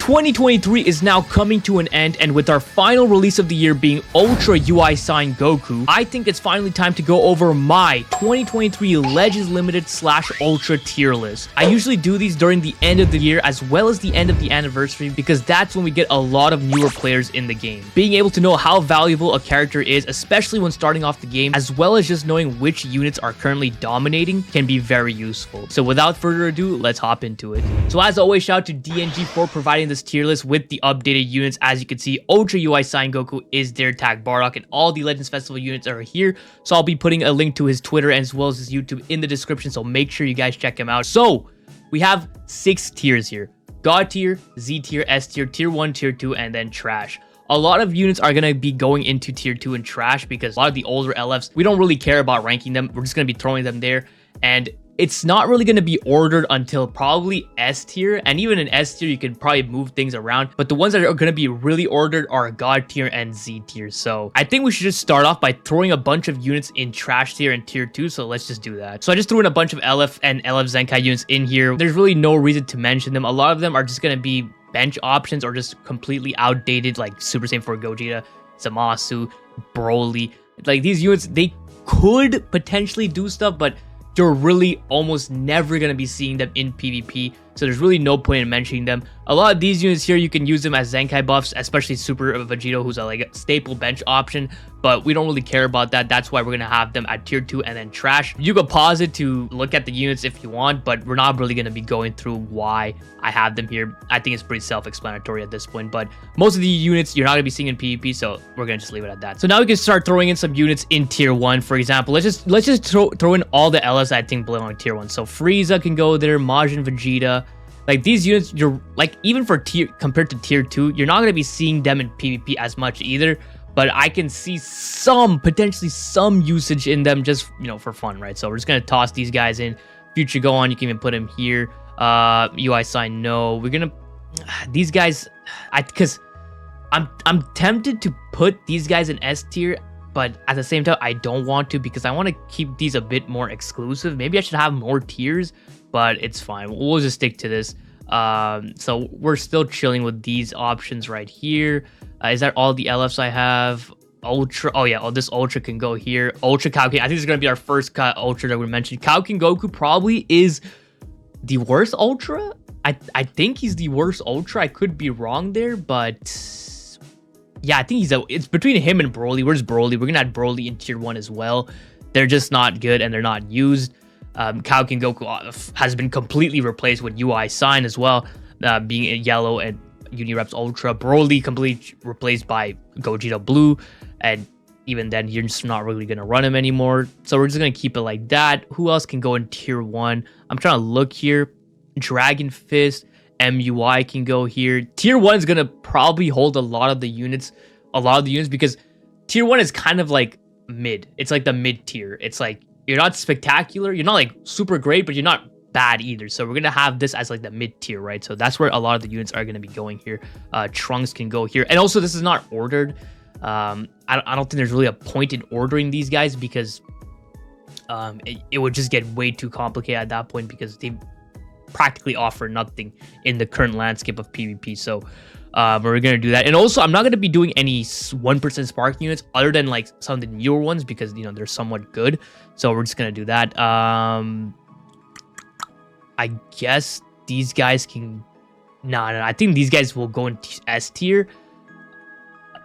2023 is now coming to an end, and with our final release of the year being Ultra UI Sign Goku, I think it's finally time to go over my 2023 Legends Limited / Ultra tier list. I usually do these during the end of the year as well as the end of the anniversary because that's when we get a lot of newer players in the game. Being able to know how valuable a character is, especially when starting off the game, as well as just knowing which units are currently dominating can be very useful. So without further ado, let's hop into it. So as always, shout out to DNG for providing this tier list with the updated units. As you can see, Ultra UI Sign Goku is their tag Bardock, and all the Legends Festival units are here. So I'll be putting a link to his Twitter as well as his YouTube in the description, so make sure you guys check him out. So we have 6 tiers here: God tier, Z tier, S tier, tier 1, tier 2, and then trash. A lot of units are going to be going into tier 2 and trash because a lot of the older LFs, we don't really care about ranking them. We're just going to be throwing them there, and it's not really going to be ordered until probably S tier, and even in S tier you can probably move things around, but the ones that are going to be really ordered are God tier and Z tier. So I think we should just start off by throwing a bunch of units in trash tier and tier 2, so let's just do that. So I just threw in a bunch of LF and LF Zenkai units in here. There's really no reason to mention them. A lot of them are just going to be bench options or just completely outdated, like Super Saiyan 4 Gogeta, Zamasu, Broly. Like these units, they could potentially do stuff, but you're really almost never going to be seeing them in PvP, so there's really no point in mentioning them. A lot of these units here, you can use them as Zenkai buffs, especially Super Vegito, who's a staple bench option, but we don't really care about that. That's why we're going to have them at tier 2 and then trash. You can pause it to look at the units if you want, but we're not really going to be going through why I have them here. I think it's pretty self-explanatory at this point, but most of the units you're not going to be seeing in PvP, so we're going to just leave it at that. So now we can start throwing in some units in tier 1. For example, let's just throw in all the LS I think belong in tier 1. So Frieza can go there, Majin Vegeta. Like these units, you're like, even for tier compared to tier 2, you're not going to be seeing them in PvP as much either, but I can see potentially some usage in them just, you know, for fun, right? So we're just going to toss these guys in. Future Go On, you can even put him here. UI Sign, no. We're going to, these guys, because I'm tempted to put these guys in S tier, but at the same time, I don't want to because I want to keep these a bit more exclusive. Maybe I should have more tiers, but it's fine. We'll just stick to this. So we're still chilling with these options right here. Is that all the LFs I have? Ultra. Oh yeah. Oh, this Ultra can go here. Ultra Kaoken. I think this is gonna be our first Ultra that we mentioned. Kaoken Goku probably is the worst Ultra. I think he's the worst Ultra. I could be wrong there, but yeah, I think it's between him and Broly. Where's Broly? We're gonna add Broly in tier 1 as well. They're just not good and they're not used. Kaoken Goku has been completely replaced with UI Sign as well, being a yellow and Unireps Ultra. Broly completely replaced by Gogeta Blue, and even then you're just not really going to run him anymore. So we're just going to keep it like that. Who else can go in tier 1? I'm trying to look here. Dragon Fist, MUI can go here. Tier 1 is going to probably hold a lot of the units because tier 1 is kind of like mid. It's like the mid tier. It's like, you're not spectacular, you're not like super great, but you're not bad either. So we're gonna have this as like the mid tier, right? So that's where a lot of the units are gonna be going here. Trunks can go here, and also this is not ordered. I don't think there's really a point in ordering these guys because it would just get way too complicated at that point because they practically offer nothing in the current landscape of PvP. So we're gonna do that, and also I'm not gonna be doing any 1% spark units other than like some of the newer ones because, you know, they're somewhat good. So we're just gonna do that. I guess these guys can. No, I think these guys will go in S tier.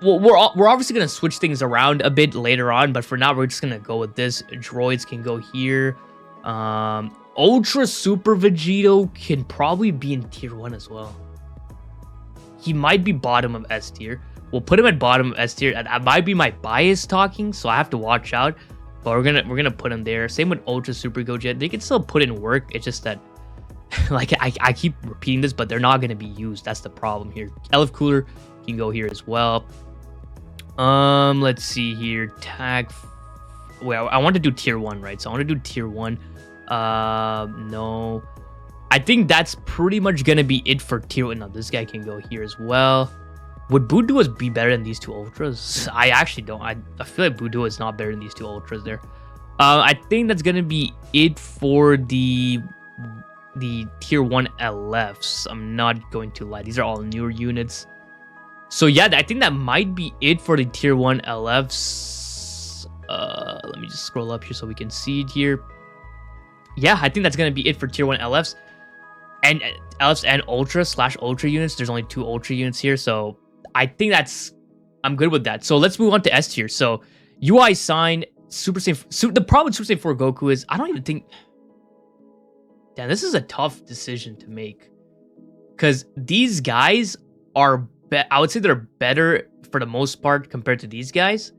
Well, we're obviously gonna switch things around a bit later on, but for now we're just gonna go with this. Droids can go here. Ultra Super Vegito can probably be in tier 1 as well. He might be bottom of S tier. We'll put him at bottom of S tier. That might be my bias talking, so I have to watch out. But we're gonna put him there. Same with Ultra Super Gogeta. They can still put in work. It's just that, like, I keep repeating this, but they're not gonna be used. That's the problem here. Elf Cooler can go here as well. Let's see here. Tag. Well, I want to do tier 1, right? So I want to do tier 1. No. I think that's pretty much gonna be it for tier 1. Now this guy can go here as well. Would Buduas be better than these two Ultras? I actually don't. I feel like Budua is not better than these two Ultras there. I think that's gonna be it for the the tier 1 LFs. I'm not going to lie. These are all newer units. So yeah, I think that might be it for the tier 1 LFs. Let me just scroll up here so we can see it here. Yeah, I think that's going to be it for tier 1 LFs. And LFs and Ultra/Ultra units. There's only 2 Ultra units here. So I think I'm good with that. So let's move on to S tier. So UI sign, Super Saiyan. The problem with Super Saiyan 4 Goku is I don't even think... Damn, this is a tough decision to make. Because these guys are... I would say they're better for the most part compared to these guys.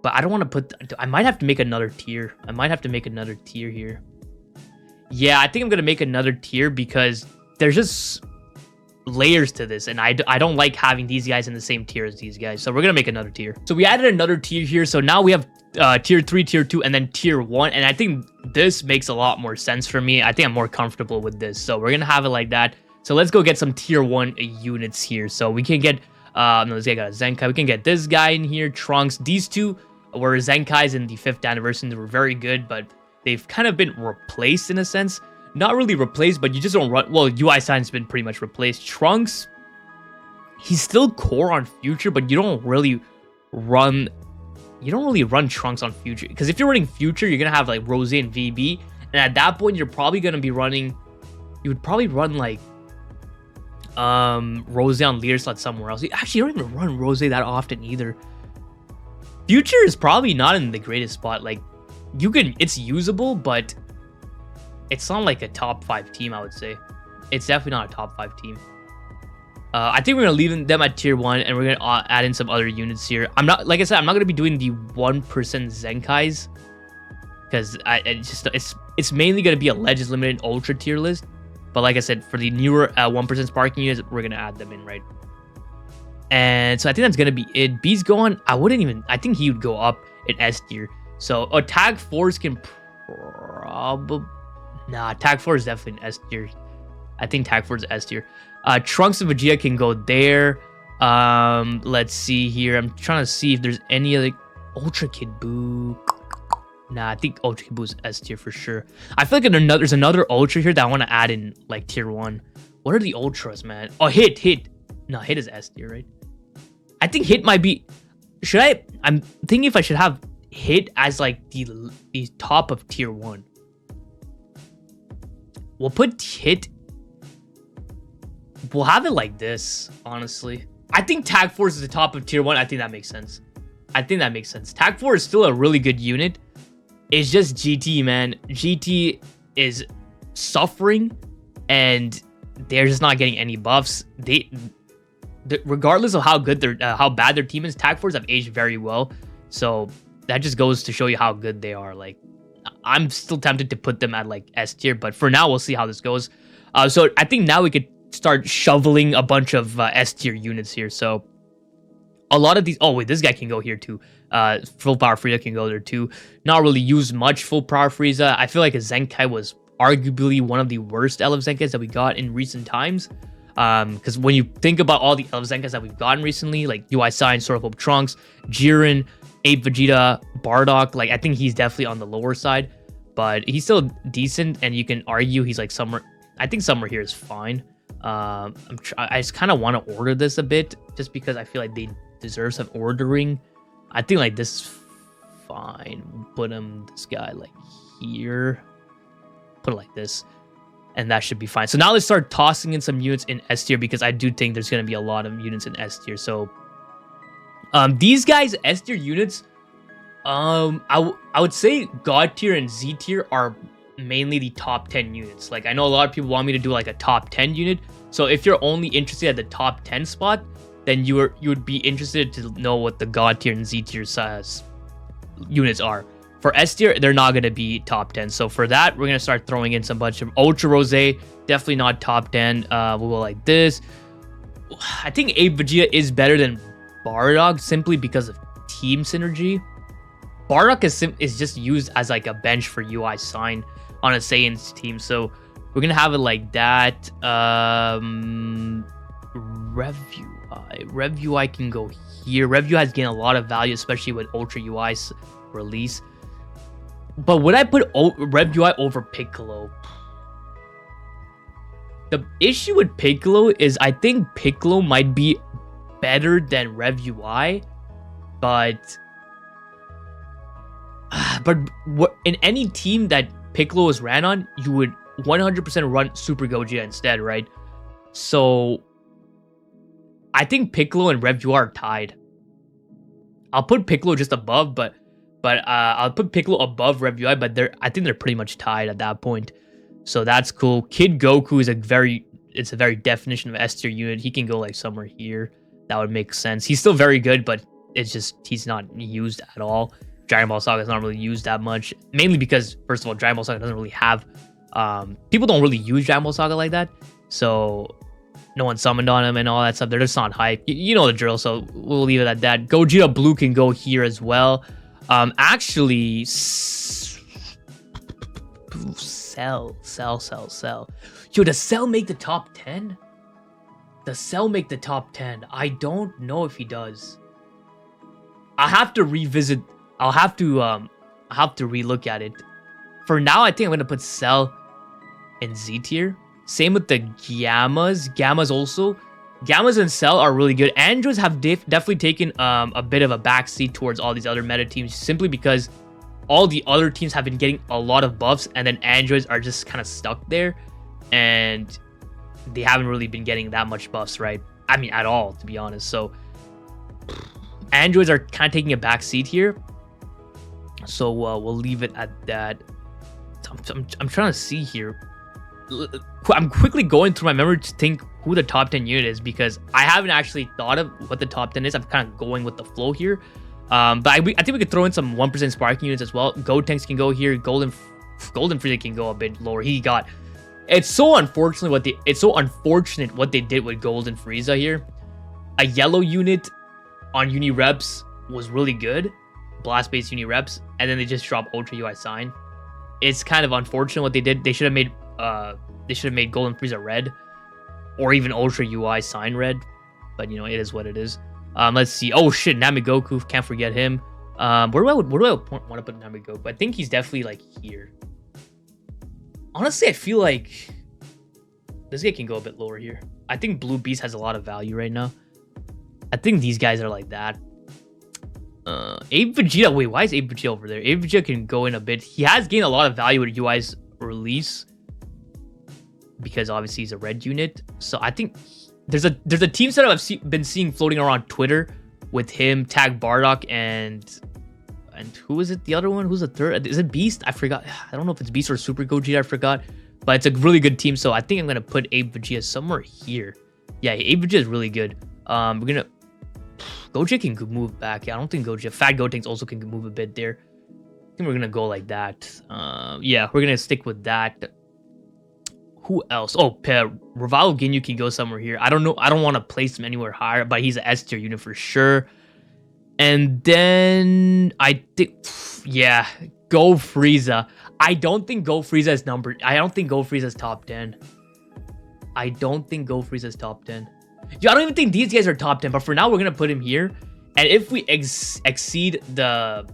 But I don't want to put... I might have to make another tier. I might have to make another tier here. Yeah, I think I'm going to make another tier because there's just layers to this. And I don't like having these guys in the same tier as these guys. So we're going to make another tier. So we added another tier here. So now we have tier 3, tier 2, and then tier 1. And I think this makes a lot more sense for me. I think I'm more comfortable with this. So we're going to have it like that. So let's go get some tier 1 units here. So we can get, no, this guy got a Zenkai. We can get this guy in here, Trunks. These two were Zenkais in the 5th anniversary. They were very good, but they've kind of been replaced in a sense. Not really replaced, but you just don't run... Well, UI Sign's been pretty much replaced. Trunks, he's still core on Future, but you don't really run... You don't really run Trunks on Future. Because if you're running Future, you're going to have like Rose and VB. And at that point, you're probably going to be running... You would probably run like... Rose on leader slot somewhere else. Actually, you don't even run Rose that often either. Future is probably not in the greatest spot. Like, you can... It's usable, but... It's not like a top 5 team, I would say. It's definitely not a top 5 team. I think we're going to leave them at tier 1, and we're going to add in some other units here. I'm not... Like I said, I'm not going to be doing the 1% Zenkais. Because it's mainly going to be a Legends Limited Ultra tier list. But like I said, for the newer 1% Sparking units, we're going to add them in, right? And so I think that's going to be it. B's going... I wouldn't even... I think he would go up in S tier. So, Tag Force can probably... Nah, Tag 4 is definitely an S tier. I think Tag 4 is S tier. Trunks and Vegeta can go there. Let's see here. I'm trying to see if there's any other... Ultra Kid Buu. Nah, I think Ultra Kid Buu is S tier for sure. I feel like there's another Ultra here that I want to add in, like, tier 1. What are the Ultras, man? Oh, Hit. No, Hit is S tier, right? I think Hit might be... Should I... I'm thinking if I should have Hit as, like, the top of tier 1. We'll put Hit... We'll have it like this, honestly. I think Tag Force is the top of tier 1. I think that makes sense. Tag 4 is still a really good unit. It's just GT, man. GT is suffering, and they're just not getting any buffs. Regardless of how good how bad their team is, Tag Force have aged very well. So that just goes to show you how good they are. Like, I'm still tempted to put them at like S tier, but for now we'll see how this goes. So I think now we could start shoveling a bunch of S tier units here. So a lot of these... Oh wait, this guy can go here too. Full Power Frieza can go there too. Not really used much Full Power Frieza. I feel like a Zenkai was arguably one of the worst LF Zenkais that we got in recent times. Because when you think about all the LF Zenkais that we've gotten recently, like UI Sign, Sword of Hope Trunks, Jiren, Ape Vegeta, Bardock, like I think he's definitely on the lower side, but he's still decent, and you can argue he's like somewhere... I think somewhere here is fine. I just kind of want to order this a bit, just because I feel like they deserve some ordering. I think like this is fine. Put this guy like here. Put it like this, and that should be fine. So now let's start tossing in some units in S tier, because I do think there's going to be a lot of units in S tier. So these guys, S tier units, I would say God tier and Z tier are mainly the top 10 units. Like, I know a lot of people want me to do like a top 10 unit. So if you're only interested at the top 10 spot, then you would be interested to know what the God tier and Z tier size units are. For S tier, they're not going to be top 10. So for that, we're going to start throwing in some bunch of Ultra Rose. Definitely not top 10. We'll go like this. I think Ape Vegeta is better than Bardock simply because of team synergy. Bardock is just used as like a bench for UI Sign on a Saiyan's team. So we're going to have it like that. Rev UI can go here. Rev UI has gained a lot of value, especially with Ultra UI's release. But would I put Rev UI over Piccolo? The issue with Piccolo is I think Piccolo might be better than Rev UI, but in any team that Piccolo was ran on, you would 100% run Super Gogeta instead, right? So I think Piccolo and Rev UI are tied. I'll put Piccolo just above, but I'll put Piccolo above Rev UI, but I think they're pretty much tied at that point. So that's cool. Kid Goku is a very definition of S tier unit. He can go like somewhere here. That would make sense. He's still very good, but it's just he's not used at all. Dragon Ball Saga is not really used that much, mainly because first of all, Dragon Ball Saga doesn't really have people don't really use Dragon Ball Saga like that, so no one summoned on him and all that stuff. They're just not hype. You know the drill, so we'll leave it at that. Gogeta Blue can go here as well. Actually, Cell. Yo, does Cell make the top 10? Does Cell make the top 10? I don't know if he does. I'll have to revisit. I'll have to relook at it. For now, I think I'm gonna put Cell in Z tier. Same with the Gammas. Gammas and Cell are really good. Androids have definitely taken a bit of a backseat towards all these other meta teams, simply because all the other teams have been getting a lot of buffs, and then androids are just kind of stuck there, and they haven't really been getting that much buffs, right? I mean, at all, to be honest. So androids are kind of taking a back seat here. So we'll leave it at that. I'm trying to see here. I'm quickly going through my memory to think who the top 10 unit is, because I haven't actually thought of what the top 10 is. I'm kind of going with the flow here. But I think we could throw in some 1% sparking units as well. Gotenks can go here. Golden Frieza can go a bit lower. It's so unfortunate what they did with Golden Frieza here. A yellow unit on uni reps was really good, blast based uni reps, and then they just dropped Ultra UI Sign. It's kind of unfortunate what they did. They should have made Golden Frieza red, or even Ultra UI Sign red. But you know, it is what it is. Let's see. Oh shit, Namigoku, can't forget him. Where do I want to put Namigoku? I think he's definitely like here. Honestly, I feel like this guy can go a bit lower here. I think Blue Beast has a lot of value right now. I think these guys are like that. Abe Vegeta. Wait, why is Abe Vegeta over there? Abe Vegeta can go in a bit. He has gained a lot of value with UI's release, because obviously he's a red unit. So I think there's a team setup I've been seeing floating around Twitter with him, Tag Bardock, and who is it? The other one? Who's the third? Is it Beast? I forgot. I don't know if it's Beast or Super Gogeta. I forgot. But it's a really good team. So I think I'm gonna put Abe Vegeta somewhere here. Yeah, Abe Vegeta is really good. We're gonna Gogeta can move back. Yeah, I don't think Fat Gotenks also can move a bit there. I think we're gonna go like that. Yeah, we're gonna stick with that. Who else? Oh, Revival Ginyu can go somewhere here. I don't know. I don't want to place him anywhere higher, but he's an S tier unit for sure. And then I think, yeah, Go Frieza. I don't think Go Frieza is numbered. I don't think Go Frieza is top 10. I don't think Go Frieza is top 10. Yeah, I don't even think these guys are top 10. But for now, we're gonna put him here. And if we exceed the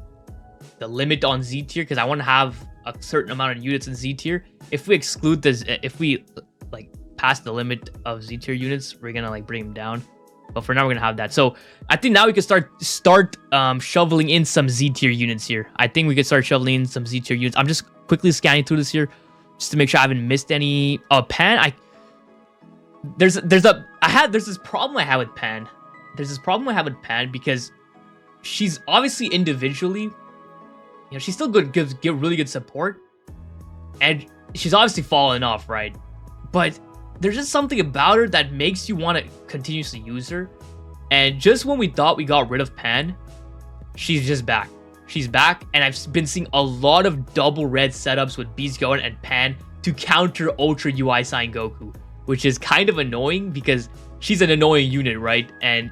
limit on Z tier, because I want to have a certain amount of units in Z tier. If we exclude this, if we like pass the limit of Z tier units, we're gonna like bring them down. But for now, we're gonna have that. So I think now we can start shoveling in some Z tier units here. I think we could start shoveling in some Z tier units. I'm just quickly scanning through this here, just to make sure I haven't missed any. Pan. There's this problem I have with Pan. There's this problem I have with Pan because she's obviously individually, you know, she's still good, gives really good support, and she's obviously fallen off, right? But there's just something about her that makes you want to continuously use her. And just when we thought we got rid of Pan, she's just back. She's back, and I've been seeing a lot of double red setups with Beast Gohan and Pan to counter Ultra UI Sign Goku, which is kind of annoying because she's an annoying unit, right? And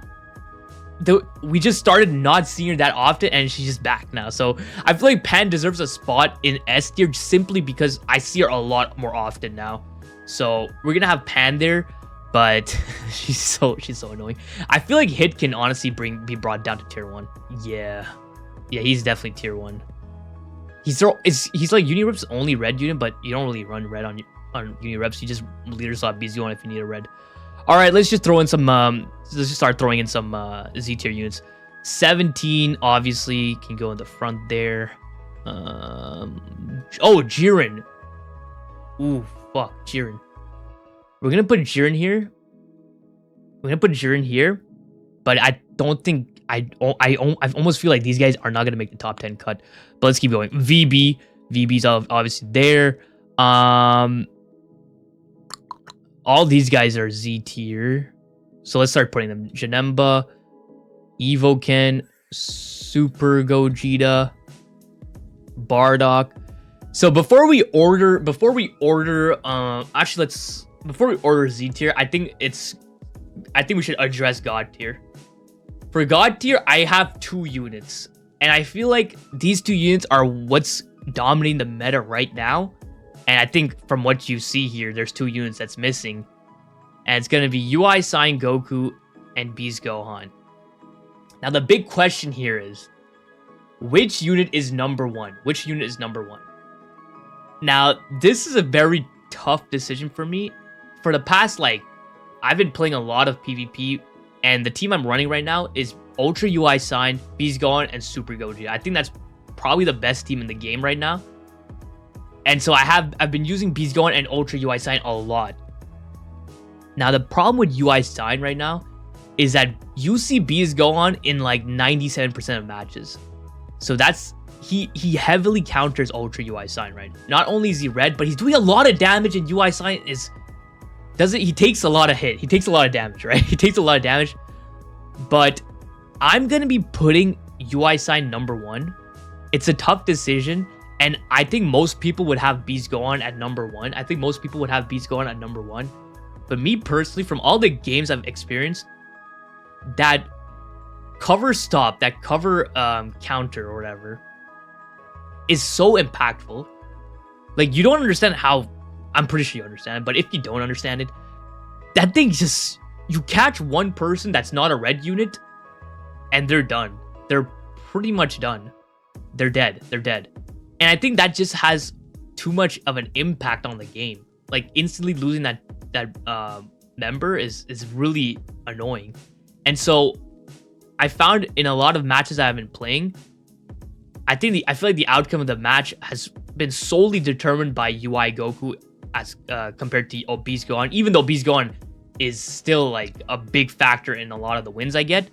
we just started not seeing her that often, and she's just back now. So I feel like Pan deserves a spot in S tier simply because I see her a lot more often now. So we're gonna have Pan there, but she's so annoying. I feel like Hit can honestly be brought down to tier 1. Yeah, he's definitely tier 1. He's like Unirip's only red unit, but you don't really run red on you. on uni reps. You just leader slot BZ1 if you need a red. All right, let's just throw in some. Let's just start throwing in some Z tier units. 17 obviously can go in the front there. Oh, Jiren. Ooh, fuck, Jiren. We're gonna put Jiren here. But I don't think I almost feel like these guys are not gonna make the top 10 cut. But let's keep going. VB's obviously there. All these guys are Z tier. So let's start putting them. Janemba, Evoken, Super Gogeta, Bardock. So before we order Z tier, I think we should address God tier. For God tier, I have 2 units. And I feel like these 2 units are what's dominating the meta right now. And I think from what you see here, there's 2 units that's missing. And it's going to be UI Sign Goku and Beast Gohan. Now, the big question here is, which unit is number 1? Which unit is number 1? Now, this is a very tough decision for me. For the past, I've been playing a lot of PvP, and the team I'm running right now is Ultra UI Sign, Beast Gohan, and Super Gogeta. I think that's probably the best team in the game right now. And so I've been using Beast Gohan and Ultra UI Sign a lot. Now, the problem with UI Sign right now is that you see Beast Gohan in 97% of matches. So he heavily counters Ultra UI Sign, right? Not only is he red, but he's doing a lot of damage, and UI Sign he takes a lot of hit. He takes a lot of damage, right? He takes a lot of damage. But I'm going to be putting UI Sign number 1. It's a tough decision. And I think most people would have Beast Gohan at number 1. But me personally, from all the games I've experienced, that cover stop, that cover counter or whatever, is so impactful. You don't understand how. I'm pretty sure you understand it, but if you don't understand it, that thing just, you catch one person that's not a red unit, and they're done. They're pretty much done. They're dead. And I think that just has too much of an impact on the game. Instantly losing that member is really annoying. And so I found in a lot of matches I've been playing, I feel like the outcome of the match has been solely determined by UI Goku as compared to Beast Gohan. Even though Beast Gohan is still a big factor in a lot of the wins I get,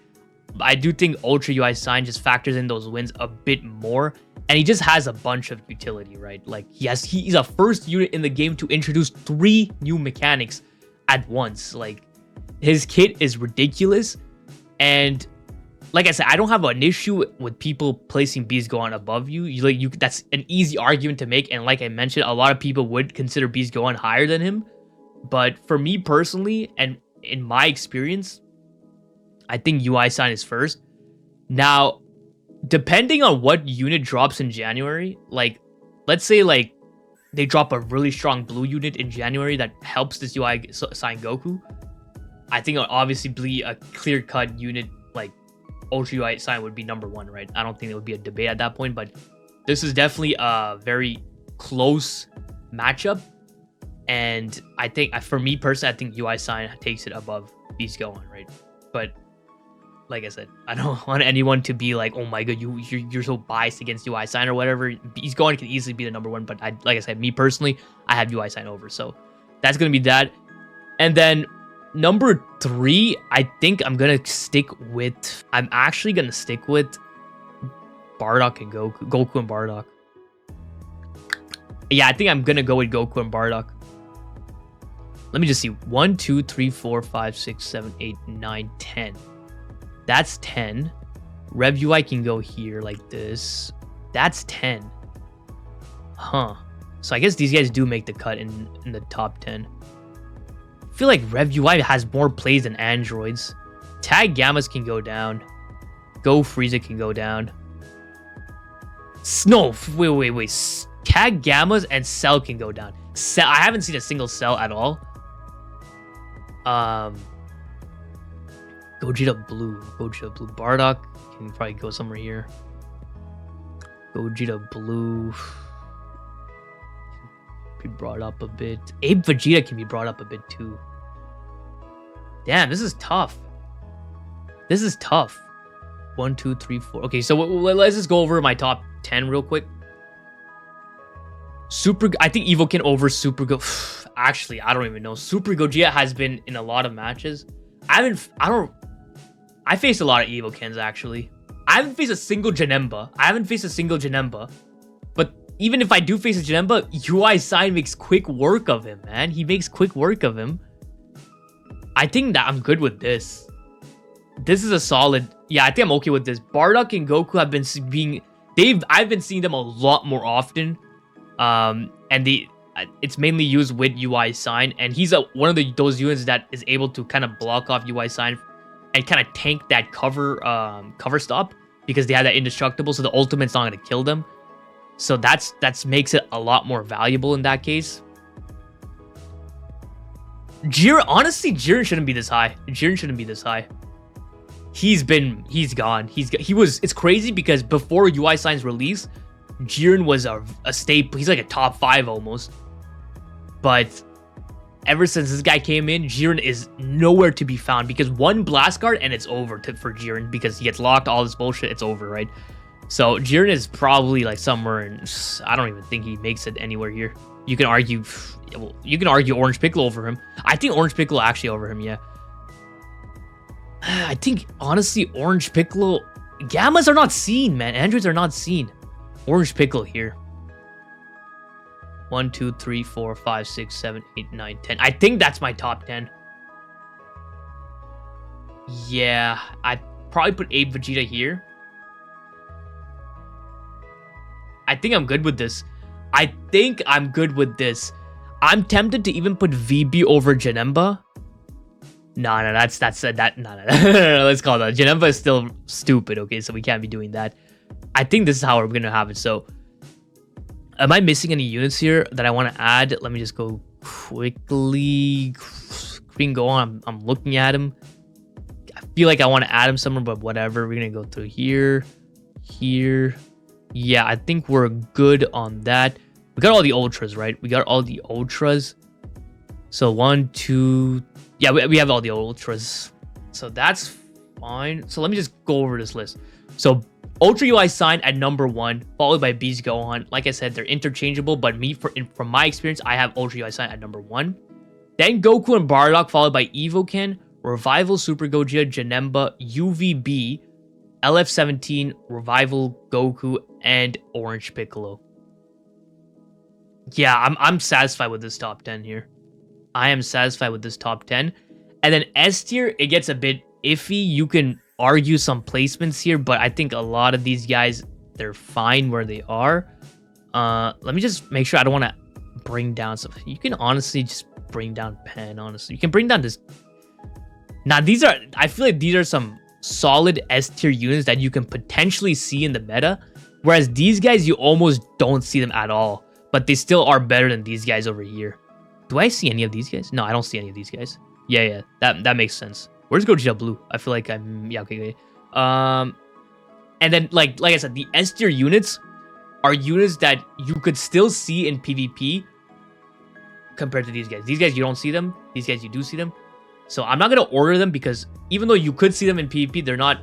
I do think Ultra UI Sign just factors in those wins a bit more. And he just has a bunch of utility, right? He's a first unit in the game to introduce 3 new mechanics at once. His kit is ridiculous. And like I said, I don't have an issue with people placing Beast Gohan above you. That's an easy argument to make. And like I mentioned, a lot of people would consider Beast Gohan higher than him. But for me personally, and in my experience, I think UI Sign is first. Now, depending on what unit drops in January, let's say they drop a really strong blue unit in January that helps this UI Sign Goku, I think it would obviously be a clear-cut unit. Ultra UI Sign would be number 1, right? I don't think there would be a debate at that point, but this is definitely a very close matchup. And I think, for me personally, I think UI Sign takes it above Beast Gohan, right? But like I said, I don't want anyone to be like, oh my god, you're so biased against UI Sign or whatever. Beast Gohan can easily be the number 1, but like I said, me personally, I have UI Sign over. So that's going to be that. And then number 3, I think I'm actually gonna stick with Bardock and Goku and Bardock. Yeah, I think I'm gonna go with Goku and Bardock. Let me just see. 1, 2, 3, 4, 5, 6, 7, 8, 9, 10. That's 10. Rev UI can go here like this. That's 10. Huh. So I guess these guys do make the cut in the top 10. I feel like Rev UI has more plays than androids. Tag Gammas can go down. Go Frieza can go down. No, wait. Tag Gammas and Cell can go down. I haven't seen a single Cell at all. Gogeta Blue. Bardock can probably go somewhere here. Gogeta Blue. brought up a bit. Ape Vegeta can be brought up a bit too. Damn, this is tough. This is tough. 1, 2, 3, 4. Okay, so let's just go over my top 10 real quick. I think Evoken over Super Go. Actually, I don't even know. Super Gogeta has been in a lot of matches. I faced a lot of Evokens actually. I haven't faced a single Janemba. But even if I do face a Janemba, UI Sign makes quick work of him, man. He makes quick work of him. I think that I'm good with this. This is a solid. Yeah, I think I'm okay with this. Bardock and Goku have been I've been seeing them a lot more often. And it's mainly used with UI Sign, and he's one of those units that is able to kind of block off UI Sign and kind of tank that cover stop, because they have that indestructible, so the ultimate's not going to kill them. So that's makes it a lot more valuable in that case. Honestly, Jiren shouldn't be this high. He's gone. It's crazy because before UI Sign's release, Jiren was a staple. He's like a top 5 almost. But ever since this guy came in, Jiren is nowhere to be found, because one blast guard and it's over for Jiren, because he gets locked, all this bullshit, it's over, right? So Jiren is probably like somewhere in, I don't even think he makes it anywhere here. You can argue Orange Piccolo over him. I think Orange Piccolo actually over him, yeah. I think, honestly, Orange Piccolo... Gammas are not seen, man. Androids are not seen. Orange Piccolo here. 1, 2, 3, 4, 5, 6, 7, 8, 9, 10. I think that's my top 10. Yeah, I'd probably put Ape Vegeta here. I think I'm good with this. I'm tempted to even put VB over Janemba. No, let's call that. Janemba is still stupid, okay? So we can't be doing that. I think this is how we're going to have it. So, am I missing any units here that I want to add? Let me just go quickly. Green Go on. I'm looking at him. I feel like I want to add him somewhere, but whatever. We're going to go through here. Yeah, I think we're good on that. We got all the Ultras, right? We got all the Ultras. So 1, 2... Yeah, we have all the Ultras. So that's fine. So let me just go over this list. So Ultra UI Sign at number 1, followed by Beast Gohan. Like I said, they're interchangeable, but from my experience, I have Ultra UI Sign at number 1. Then Goku and Bardock, followed by Evoken, Revival Super Gogeta, Janemba, UVB, LF17, Revival Goku, and Orange Piccolo. Yeah, I'm satisfied with this top 10 here. I am satisfied with this top 10. And then S tier, it gets a bit iffy. You can argue some placements here, but I think a lot of these guys, they're fine where they are. Let me just make sure I don't want to bring down something. You can honestly just bring down Pan, honestly. You can bring down this. Now, I feel like these are some solid S tier units that you can potentially see in the meta. Whereas these guys, you almost don't see them at all. But they still are better than these guys over here. Do I see any of these guys? No, I don't see any of these guys. Yeah, that makes sense. Where's Gogeta Blue? I feel like yeah, okay. And then like I said, the S tier units are units that you could still see in PvP compared to these guys. These guys, you don't see them. These guys, you do see them. So I'm not gonna order them, because even though you could see them in PvP, they're not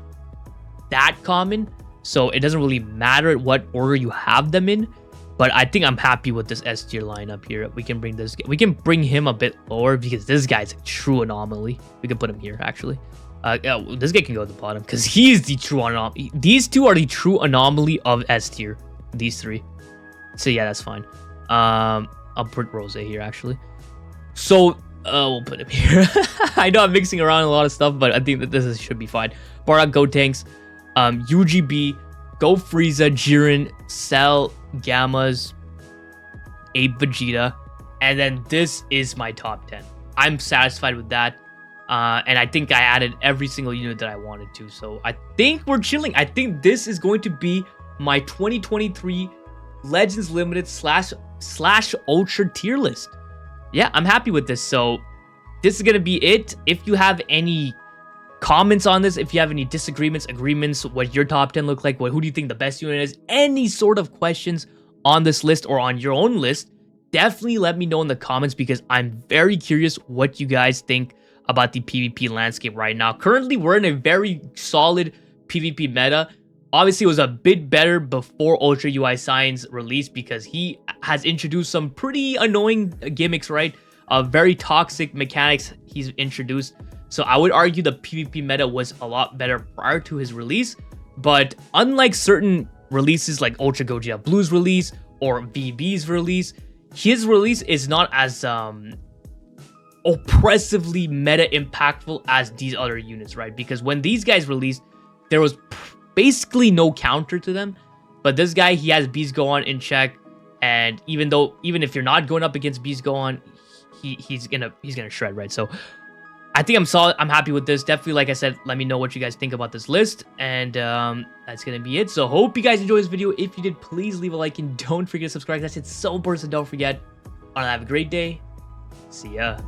that common. So it doesn't really matter what order you have them in. But I think I'm happy with this S tier lineup here. We can bring him a bit lower, because this guy's a true anomaly. We can put him here, actually. Yeah, this guy can go at the bottom, because he's the true anomaly. These two are the true anomaly of S tier. These three. So yeah, that's fine. I'll put Rose here, actually. So we'll put him here. I know I'm mixing around a lot of stuff, but I think that this should be fine. Bardock, Gotenks, UGB, Go Frieza, Jiren, Cell, Gammas, Ape Vegeta, and then this is my top 10. I'm satisfied with that, and I think I added every single unit that I wanted to, so I think we're chilling. I think this is going to be my 2023 Legends Limited slash Ultra tier list. Yeah, I'm happy with this, so this is going to be it. If you have any comments on this, if you have any disagreements, agreements, what your top 10 look like, who do you think the best unit is, any sort of questions on this list or on your own list, definitely let me know in the comments because I'm very curious what you guys think about the PvP landscape right now. Currently, we're in a very solid PvP meta. Obviously, it was a bit better before Ultra UI Sign's release because he has introduced some pretty annoying gimmicks, right? Very toxic mechanics he's introduced. So I would argue the PvP meta was a lot better prior to his release. But unlike certain releases like Ultra Gogeta Blue's release or VB's release, his release is not as oppressively meta impactful as these other units, right? Because when these guys released, there was basically no counter to them. But this guy, he has Beast Gohan in check, and even if you're not going up against Beast Gohan, he's gonna shred, right? So I think I'm solid. I'm happy with this. Definitely, like I said, let me know what you guys think about this list. And that's going to be it. So hope you guys enjoyed this video. If you did, please leave a like and don't forget to subscribe. That's it. So important. So don't forget. Have a great day. See ya.